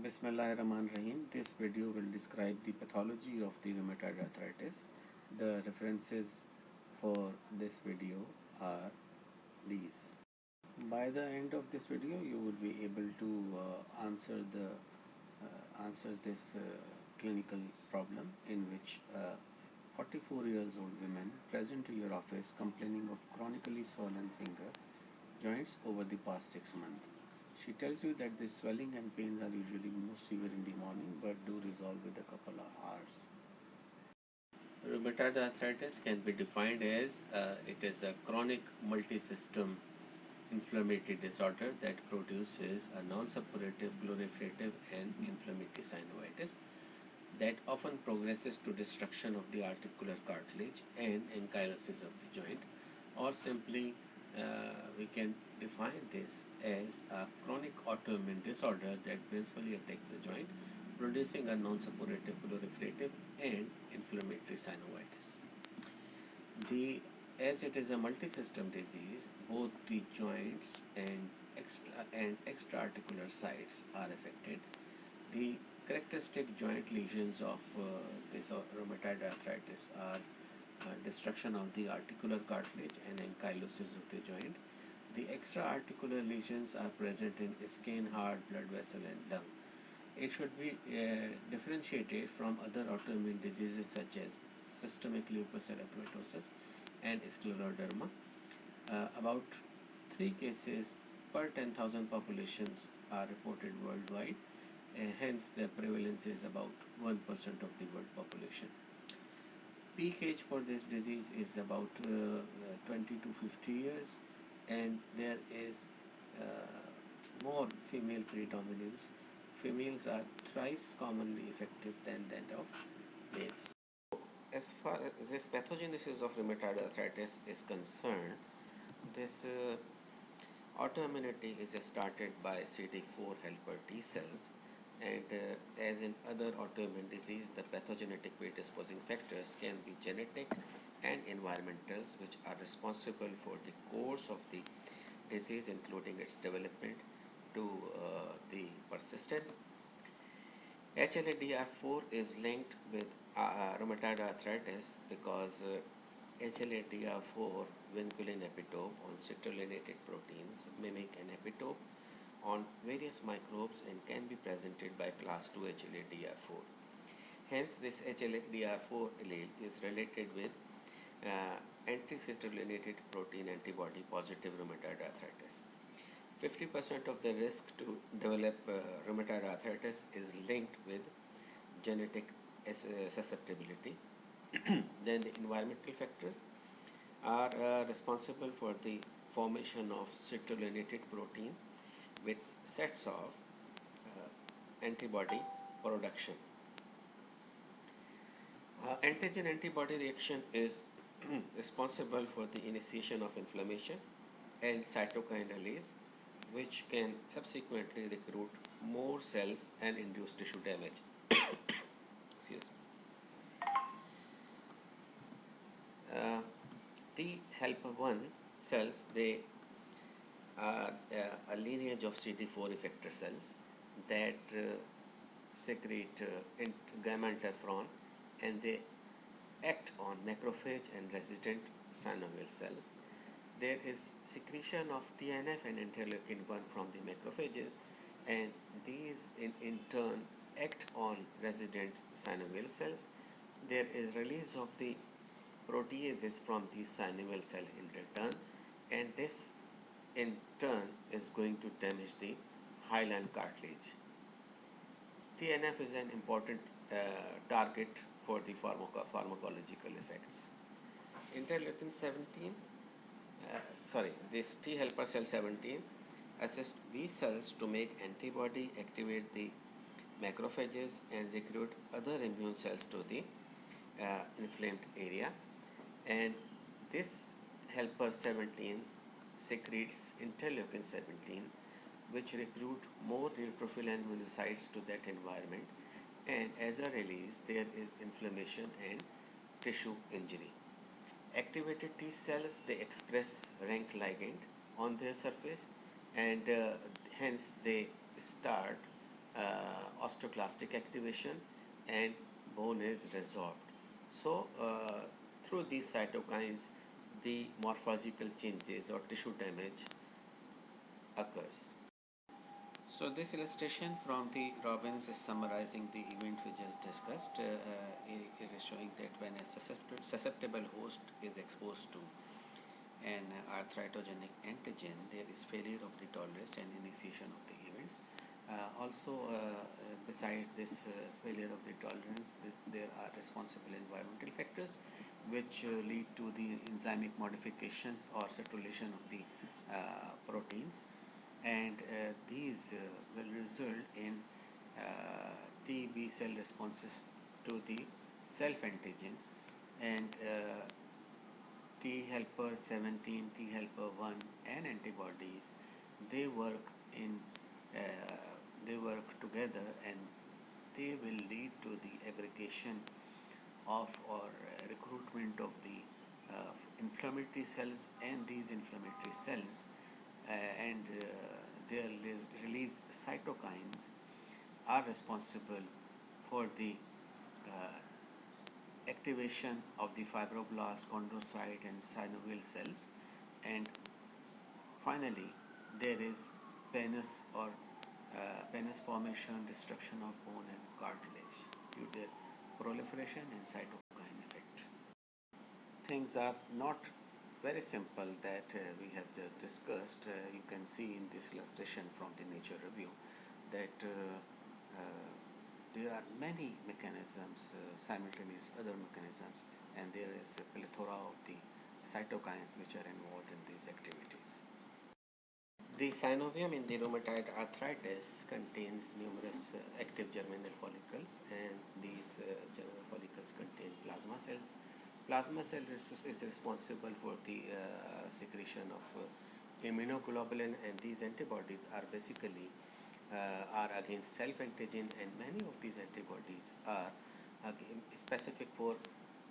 Bismillahirrahmanirrahim. This video will describe the pathology of the rheumatoid arthritis. The references for this video are these. By the end of this video, you will be able to answer this clinical problem in which 44 years old woman present to your office complaining of chronically swollen finger joints over the past 6 months. She tells you that the swelling and pains are usually most severe in the morning but do resolve with a couple of hours. Rheumatoid arthritis can be defined as it is a chronic multi-system inflammatory disorder that produces a non-suppurative, proliferative and inflammatory synovitis that often progresses to destruction of the articular cartilage and ankylosis of the joint, or simply we can define this as a chronic autoimmune disorder that principally attacks the joint, producing a non-suppurative, proliferative and inflammatory synovitis. As it is a multi-system disease, both the joints and extra-articular sites are affected. The characteristic joint lesions of this rheumatoid arthritis are destruction of the articular cartilage and ankylosis of the joint. The extra-articular lesions are present in skin, heart, blood vessel and lung. It should be differentiated from other autoimmune diseases such as systemic lupus erythematosus and scleroderma. About 3 cases per 10,000 populations are reported worldwide, hence the prevalence is about 1% of the world population. Peak age for this disease is about 20 to 50 years, and there is more female predominance. Females are thrice commonly effective than that of males. As far as this pathogenesis of rheumatoid arthritis is concerned, this autoimmunity is started by CD4 helper T cells, and as in other autoimmune disease, the pathogenic predisposing factors can be genetic and environmentals, which are responsible for the course of the disease, including its development to the persistence. HLA-DR4 is linked with rheumatoid arthritis because HLA-DR4 vinculin epitope on citrullinated proteins mimic an epitope on various microbes and can be presented by class 2 HLA-DR4. Hence, this HLA-DR4 allele is related with anti-citrullinated protein antibody positive rheumatoid arthritis. 50% of the risk to develop rheumatoid arthritis is linked with genetic susceptibility. Then the environmental factors are responsible for the formation of citrullinated protein, which sets off antibody production. Antigen-antibody reaction is responsible for the initiation of inflammation and cytokine release, which can subsequently recruit more cells and induce tissue damage. Excuse me. T helper 1 cells, they are a lineage of CD4 effector cells that secrete gamma interferon, and they act on macrophage and resident synovial cells. There is secretion of TNF and interleukin-1 from the macrophages, and these in turn act on resident synovial cells. There is release of the proteases from the synovial cell in return, and this in turn is going to damage the hyaline cartilage. TNF is an important target for the pharmacological effects. Interleukin 17, this T helper cell 17 assists B cells to make antibody, activate the macrophages and recruit other immune cells to the inflamed area, and this helper 17 secretes interleukin 17, which recruit more neutrophil and monocytes to that environment, and as a release there is inflammation and tissue injury. Activated T cells, they express rank ligand on their surface, and hence they start osteoclastic activation, and bone is resorbed. So, through these cytokines, the morphological changes or tissue damage occurs. So this illustration from the Robbins is summarizing the event we just discussed. It is showing that when a susceptible host is exposed to an arthritogenic antigen, there is failure of the tolerance and initiation of the events. Besides this failure of the tolerance, there are responsible environmental factors which lead to the enzymic modifications or circulation of the proteins, and these will result in T B cell responses to the self antigen, and T helper 17, T helper 1 and antibodies, they work together, and they will lead to the aggregation of or recruitment of the inflammatory cells, and these inflammatory cells and their released cytokines are responsible for the activation of the fibroblast, chondrocyte and synovial cells, and finally there is penis or penis formation, destruction of bone and cartilage due to their proliferation and cytokine effect. Things are not very simple that we have just discussed. You can see in this illustration from the Nature Review that there are many mechanisms, simultaneous other mechanisms, and there is a plethora of the cytokines which are involved in these activities. The synovium in the rheumatoid arthritis contains numerous active germinal follicles, and these germinal follicles contain plasma cells. Plasma cell is responsible for the secretion of immunoglobulin, and these antibodies are basically are against self-antigen, and many of these antibodies are specific for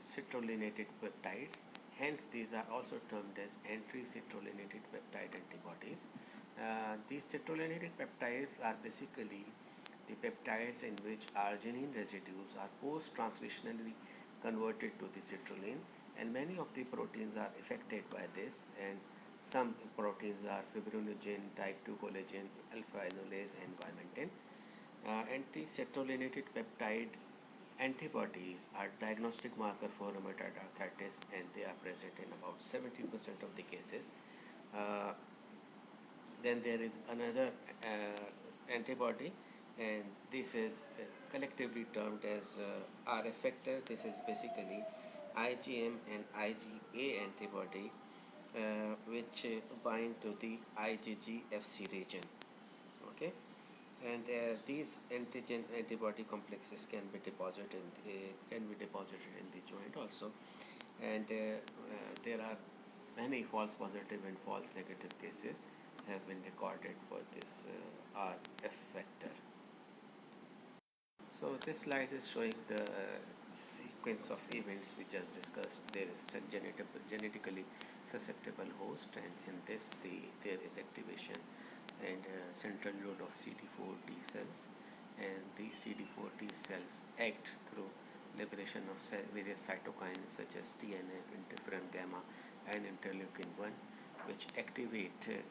citrulinated peptides. Hence, these are also termed as anti-citrulinated peptide antibodies. These citrulinated peptides are basically the peptides in which arginine residues are post-translationally converted to the citrulline, and many of the proteins are affected by this, and some proteins are fibrinogen, type 2 collagen, alpha amylase and vimentin. Anti-citrulinated peptide antibodies are diagnostic marker for rheumatoid arthritis, and they are present in about 70% of the cases. Then there is another antibody, and this is collectively termed as R effector. This is basically IgM and IgA antibody which bind to the IgG Fc region. Okay, and these antigen antibody complexes can be deposited in the joint also, and there are many false positive and false negative cases have been recorded for this R effector. So this slide is showing the sequence of events we just discussed. There is a genetically susceptible host, and in this there is activation and central load of CD4 T cells, and these CD4 T cells act through liberation of various cytokines such as TNF, interferon gamma and interleukin 1, which activate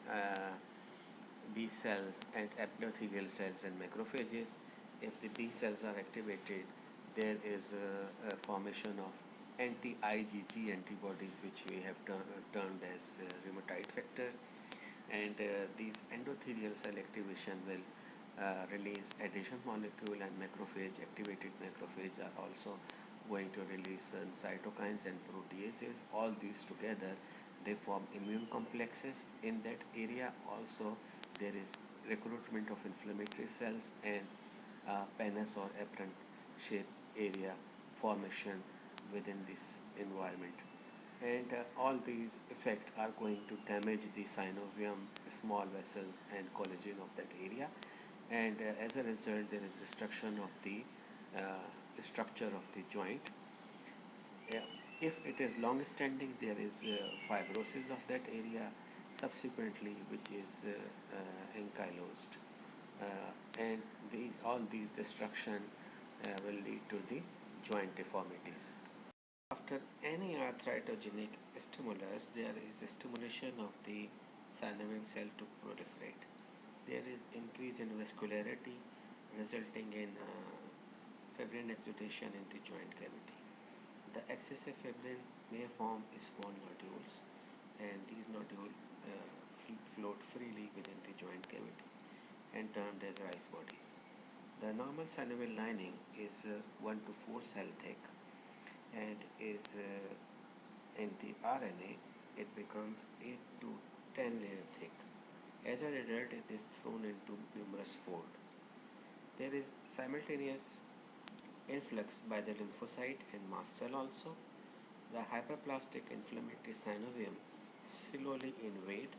B cells and epithelial cells and macrophages. If the B cells are activated, there is a formation of anti-IgG antibodies, which we have termed as rheumatoid factor, and these endothelial cell activation will release adhesion molecule, and activated macrophage are also going to release cytokines and proteases. All these together, they form immune complexes in that area. Also, there is recruitment of inflammatory cells and penis or apron shape area formation within this environment, and all these effects are going to damage the synovium, small vessels and collagen of that area, and as a result there is destruction of the structure of the joint. If it is long standing, there is fibrosis of that area subsequently, which is ankylosed, and all these destruction will lead to the joint deformities. After any arthritogenic stimulus, there is a stimulation of the synovial cell to proliferate. There is increase in vascularity resulting in fibrin exudation in the joint cavity. The excessive fibrin may form small nodules, and these nodules float freely within the joint cavity and termed as rice bodies. The normal synovial lining is 1 to 4 cell thick, and is in the RNA it becomes 8 to 10 layer thick. As an adult, it is thrown into numerous folds. There is simultaneous influx by the lymphocyte and mast cell also. The hyperplastic inflammatory synovium slowly invade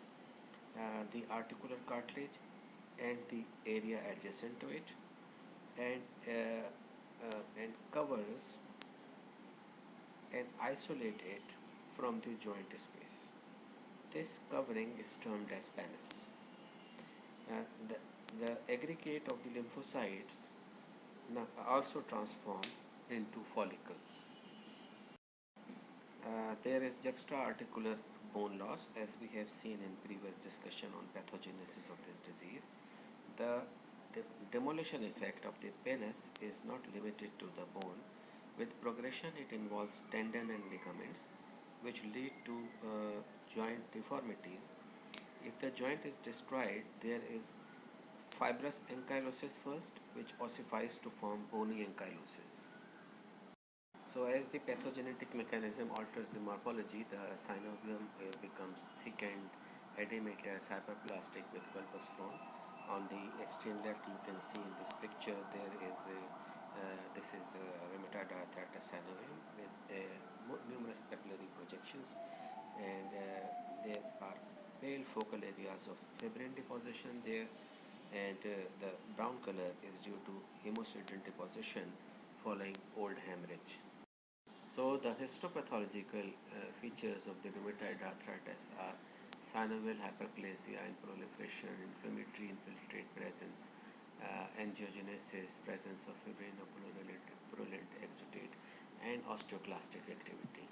the articular cartilage and the area adjacent to it, and covers and isolate it from the joint space. This covering is termed as pannus. The aggregate of the lymphocytes also transform into follicles. There is juxta-articular bone loss, as we have seen in previous discussion on pathogenesis of this disease. The demolition effect of the pannus is not limited to the bone. With progression, it involves tendon and ligaments, which lead to joint deformities. If the joint is destroyed, there is fibrous ankylosis first, which ossifies to form bony ankylosis. So as the pathogenetic mechanism alters the morphology, the synovium becomes thickened, edematous, hyperplastic with pulpostrome. On the extreme left, you can see in this picture there is this is rheumatoid arthritis synovium with numerous papillary projections, and there are pale focal areas of fibrin deposition there, and the brown color is due to hemosiderin deposition following old hemorrhage. So the histopathological features of the rheumatoid arthritis are synovial hyperplasia and proliferation, inflammatory infiltrate presence, angiogenesis, presence of fibrin or purulent exudate, and osteoclastic activity.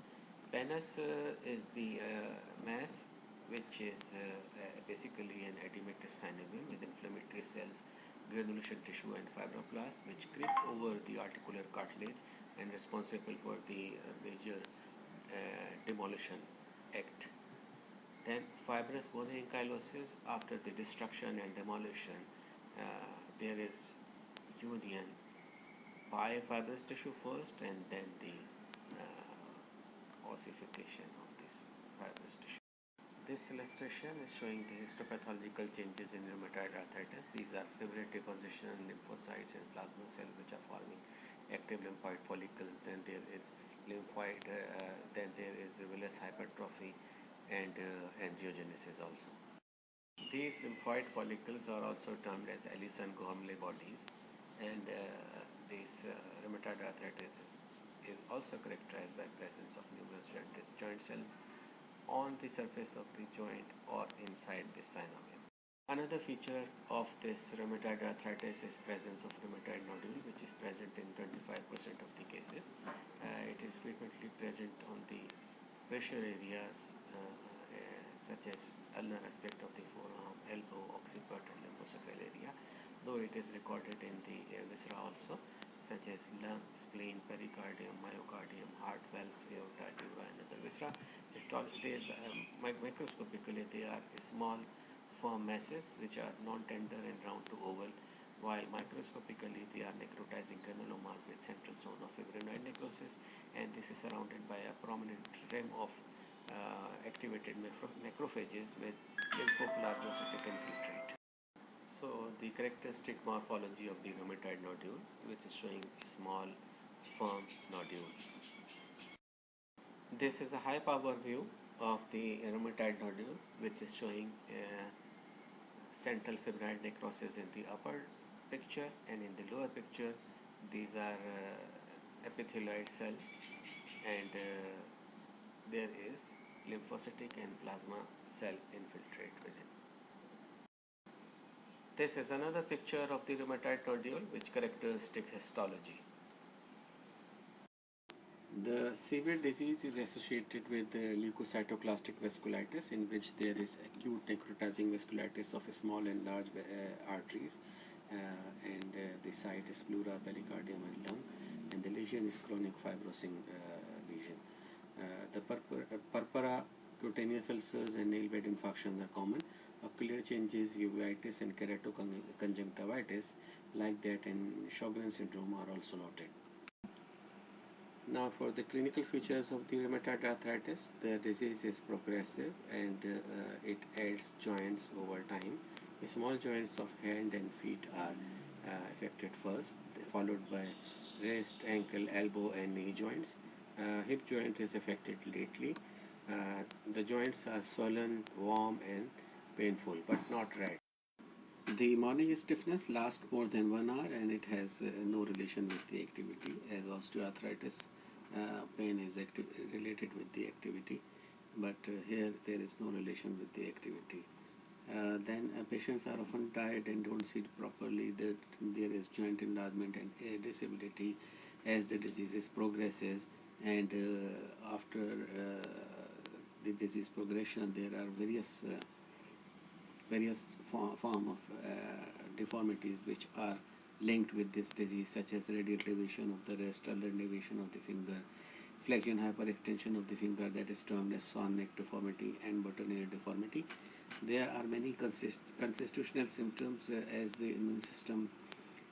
Pannus is the mass, which is basically an edematous synovium with inflammatory cells, granulation tissue, and fibroblast, which creep over the articular cartilage and responsible for the major demolition act. Then fibrous bony ankylosis. After the destruction and demolition, there is union by fibrous tissue first, and then the ossification of this fibrous tissue. This illustration is showing the histopathological changes in rheumatoid arthritis. These are fibrin deposition, lymphocytes, and plasma cells which are forming active lymphoid follicles. Then there is lymphoid, then there is villous hypertrophy and angiogenesis also. These lymphoid follicles are also termed as Ellison-Gormley bodies, and this rheumatoid arthritis is also characterized by presence of numerous joint cells on the surface of the joint or inside the synovium. Another feature of this rheumatoid arthritis is presence of rheumatoid nodule, which is present in 25% of the cases. It is frequently present on the pressure areas such as ulnar aspect of the forearm, elbow, occiput, and lymphocecal area, though it is recorded in the viscera also, such as lung, spleen, pericardium, myocardium, heart valves, aorta, dura, and other viscera. Microscopically, they are small firm masses which are non-tender and round to oval, while microscopically they are necrotizing granulomas with central zone of fibrinoid necrosis, and this is surrounded by a prominent rim of activated macrophages with lymphoplasmacytic infiltrate. So the characteristic morphology of the rheumatoid nodule, which is showing small firm nodules. This is a high power view of the rheumatoid nodule, which is showing central fibrinoid necrosis in the upper picture, and in the lower picture these are epithelioid cells, and there is lymphocytic and plasma cell infiltrate within. This is another picture of the rheumatoid nodule with characteristic histology. The severe disease is associated with leukocytoclastic vasculitis, in which there is acute necrotizing vasculitis of small and large arteries, and the site is pleura, pericardium, and lung, and the lesion is chronic fibrosing lesion. The purpura, cutaneous ulcers, and nail bed infarctions are common. Ocular changes, uveitis, and keratoconjunctivitis, like that in Sjogren's syndrome, are also noted. Now, for the clinical features of the rheumatoid arthritis, the disease is progressive and it adds joints over time. The small joints of hand and feet are affected first, followed by wrist, ankle, elbow, and knee joints. Hip joint is affected lately. The joints are swollen, warm, and painful, but not red. The morning stiffness lasts more than 1 hour, and it has no relation with the activity, as osteoarthritis pain is related with the activity, but here there is no relation with the activity. Then patients are often tired and don't see properly, that there is joint enlargement and disability as the disease progresses, and after the disease progression there are various form of deformities which are linked with this disease, such as radial deviation of the wrist, ulnar deviation of the finger, flexion hyperextension of the finger, that is termed as swan neck deformity, and buttonail deformity. There are many constitutional symptoms as the immune system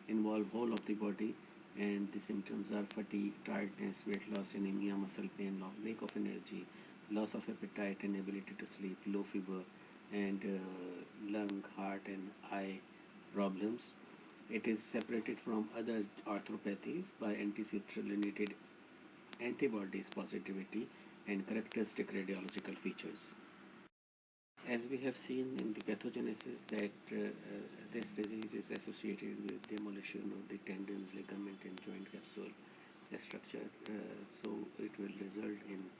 involve whole of the body, and the symptoms are fatigue, tiredness, weight loss, anemia, muscle pain, lack of energy, loss of appetite and ability to sleep, low fever, and lung, heart, and eye problems. It is separated from other arthropathies by anti-citrullinated antibodies positivity and characteristic radiological features. As we have seen in the pathogenesis that this disease is associated with demolition of the tendons, ligament, and joint capsule structure, so it will result in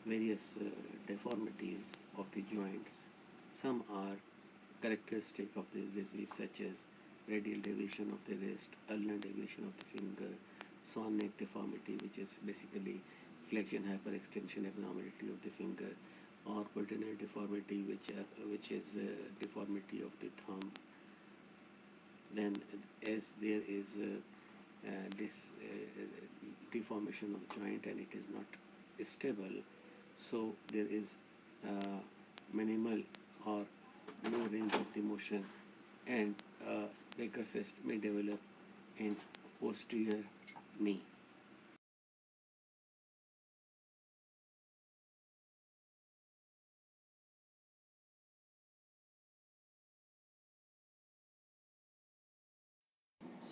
various deformities of the joints. Some are characteristic of this disease, such as radial deviation of the wrist, ulnar deviation of the finger, swan neck deformity, which is basically flexion hyperextension abnormality of the finger, or buttonail deformity, which is deformity of the thumb. Then, as there is this deformation of joint and it is not stable, so there is minimal or no range of the motion, and Baker cyst may develop in posterior knee.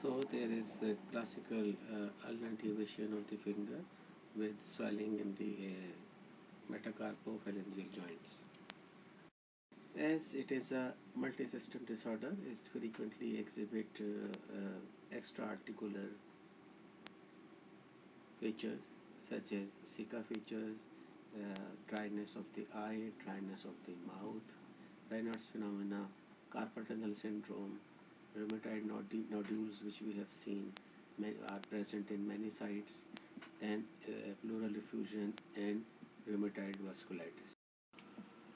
So there is a classical ulnar deviation of the finger with swelling in the metacarpophalangeal joints. As it is a multi-system disorder, it frequently exhibit extra-articular features such as Zika features, dryness of the eye, dryness of the mouth, Raynaud's phenomena, carpal tunnel syndrome, rheumatoid nodules, which we have seen are present in many sites, and pleural effusion and rheumatoid vasculitis.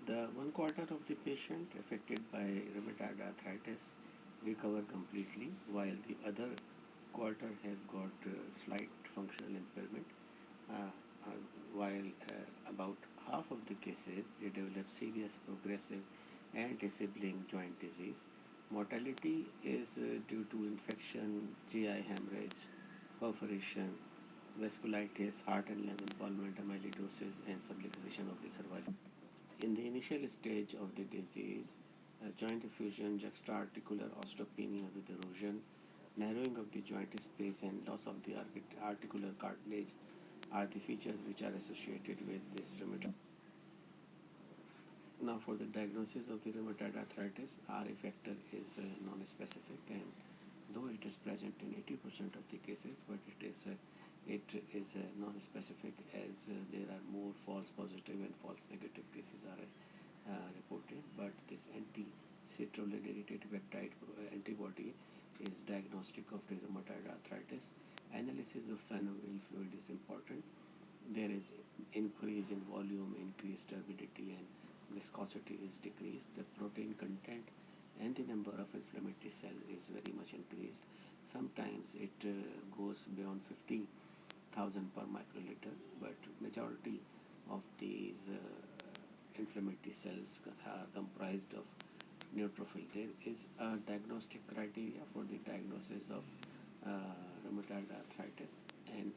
The 1/4 of the patient affected by rheumatoid arthritis recover completely, while the other quarter have got slight functional impairment, while about half of the cases they develop serious progressive and disabling joint disease. Mortality is due to infection, GI hemorrhage, perforation, vasculitis, heart and lung involvement, amyloidosis, and subluxation of the cervical. In the initial stage of the disease, joint effusion, juxta-articular osteopenia with erosion, narrowing of the joint space, and loss of the articular cartilage are the features which are associated with this rheumatoid. Now, for the diagnosis of the rheumatoid arthritis, R factor is non-specific, and though it is present in 80% of the cases, but it is non-specific, as there are more false positive and false negative cases are reported. But this acetyl-mediated peptide antibody is diagnostic of the rheumatoid arthritis. Analysis of synovial fluid is important. There is increase in volume, increased turbidity, and viscosity is decreased. The protein content and the number of inflammatory cells is very much increased. Sometimes it goes beyond 50,000 per microliter, but majority of these inflammatory cells are comprised of neutrophil. There is a diagnostic criteria for the diagnosis of rheumatoid arthritis, and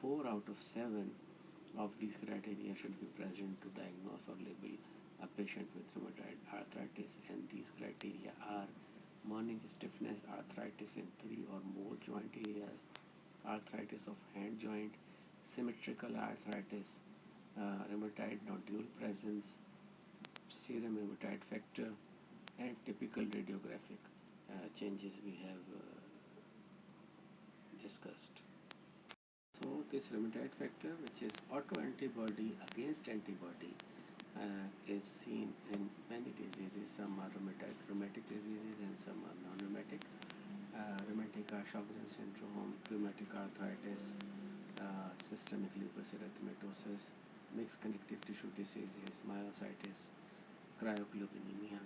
4 out of 7 of these criteria should be present to diagnose or label a patient with rheumatoid arthritis, and these criteria are morning stiffness, arthritis in 3 or more joint areas, arthritis of hand joint, symmetrical arthritis, rheumatoid nodule presence, serum rheumatoid factor, and typical radiographic changes we have discussed. So this rheumatoid factor, which is autoantibody against antibody, is seen in many diseases. Some are rheumatic diseases and some are non-rheumatic. Rheumatic Sjogren syndrome, rheumatic arthritis, systemic lupus erythematosus, mixed connective tissue diseases, myositis, cryoglobulinemia,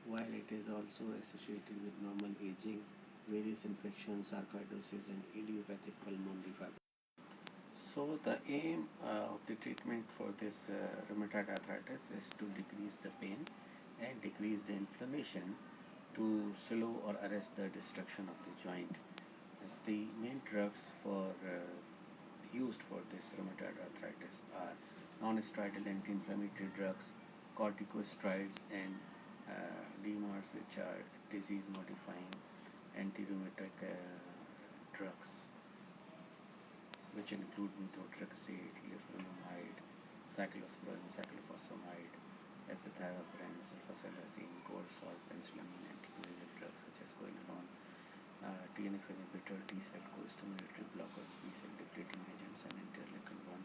while it is also associated with normal aging, various infections, sarcoidosis, and idiopathic pulmonary fibrosis. So the aim of the treatment for this rheumatoid arthritis is to decrease the pain and decrease the inflammation to slow or arrest the destruction of the joint. The main drugs used for this rheumatoid arthritis are non-steroidal anti-inflammatory drugs, corticosteroids, and DMARDs, which are disease-modifying anti-rheumatic drugs, which include methotrexate, leflunomide, cyclosporin, cyclophosphamide, azathioprine, sulfasalazine, cortisol, penicillamine, anticholinergic drugs such as coenzyme, TNF inhibitor, T-cell co-stimulatory blockers, B-cell depleting agents, and interleukin-1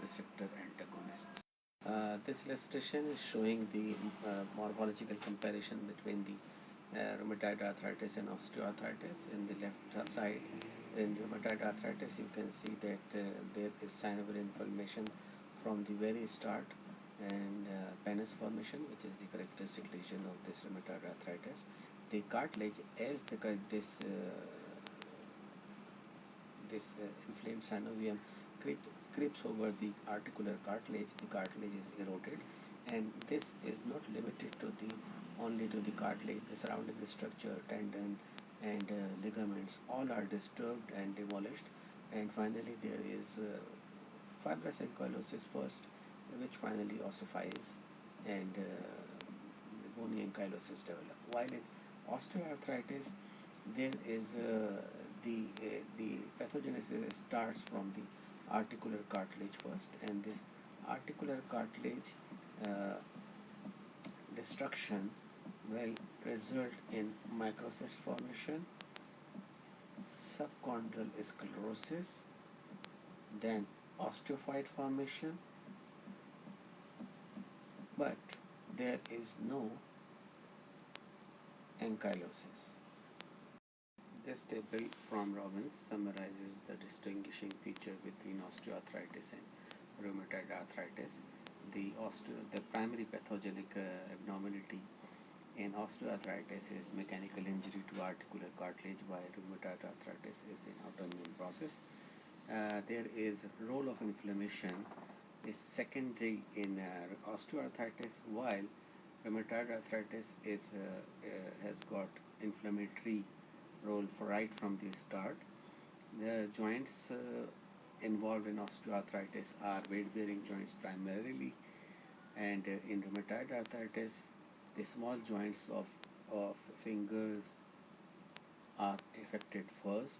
receptor antagonists. This illustration is showing the morphological comparison between the rheumatoid arthritis and osteoarthritis. In the left side, in rheumatoid arthritis, you can see that there is synovial inflammation from the very start, and pannus formation, which is the characteristic lesion of this rheumatoid arthritis. The cartilage, as this inflamed synovium creeps over the articular cartilage, the cartilage is eroded, and this is not limited to only to the cartilage. The surrounding structure, tendon, and ligaments, all are disturbed and demolished, and finally there is fibrous ankylosis first, which finally ossifies, and bony ankylosis develop. While in osteoarthritis, there is the pathogenesis starts from the articular cartilage first, and this articular cartilage destruction will result in microcyst formation, subchondral sclerosis, then osteophyte formation, but there is no ankylosis. This table from Robbins summarizes the distinguishing feature between osteoarthritis and rheumatoid arthritis. The primary pathogenic abnormality in osteoarthritis is mechanical injury to articular cartilage, while rheumatoid arthritis is an autoimmune process. There is role of inflammation is secondary in osteoarthritis, while rheumatoid arthritis has got inflammatory role right from the start. The joints involved in osteoarthritis are weight-bearing joints primarily, and in rheumatoid arthritis, the small joints of fingers are affected first,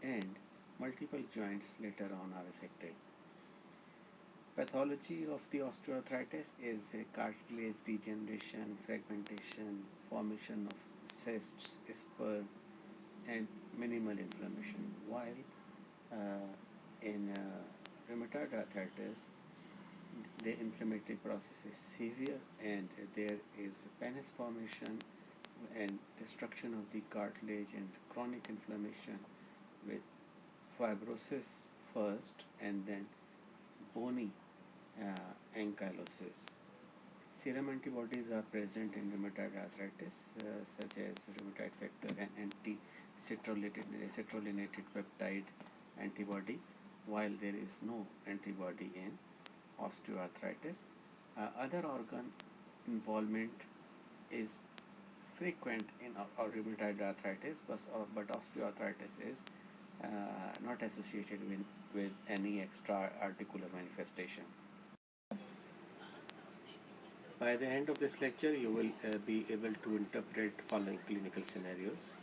and multiple joints later on are affected. Pathology of the osteoarthritis is cartilage degeneration, fragmentation, formation of cysts, spur, and minimal inflammation, while in rheumatoid arthritis, the inflammatory process is severe and there is pannus formation and destruction of the cartilage and chronic inflammation with fibrosis first and then bony ankylosis. Serum antibodies are present in rheumatoid arthritis, such as rheumatoid factor and anti-citrulline peptide antibody, while there is no antibody in osteoarthritis. Other organ involvement is frequent in rheumatoid arthritis, but osteoarthritis is not associated with any extra articular manifestation. By the end of this lecture, you will be able to interpret following clinical scenarios.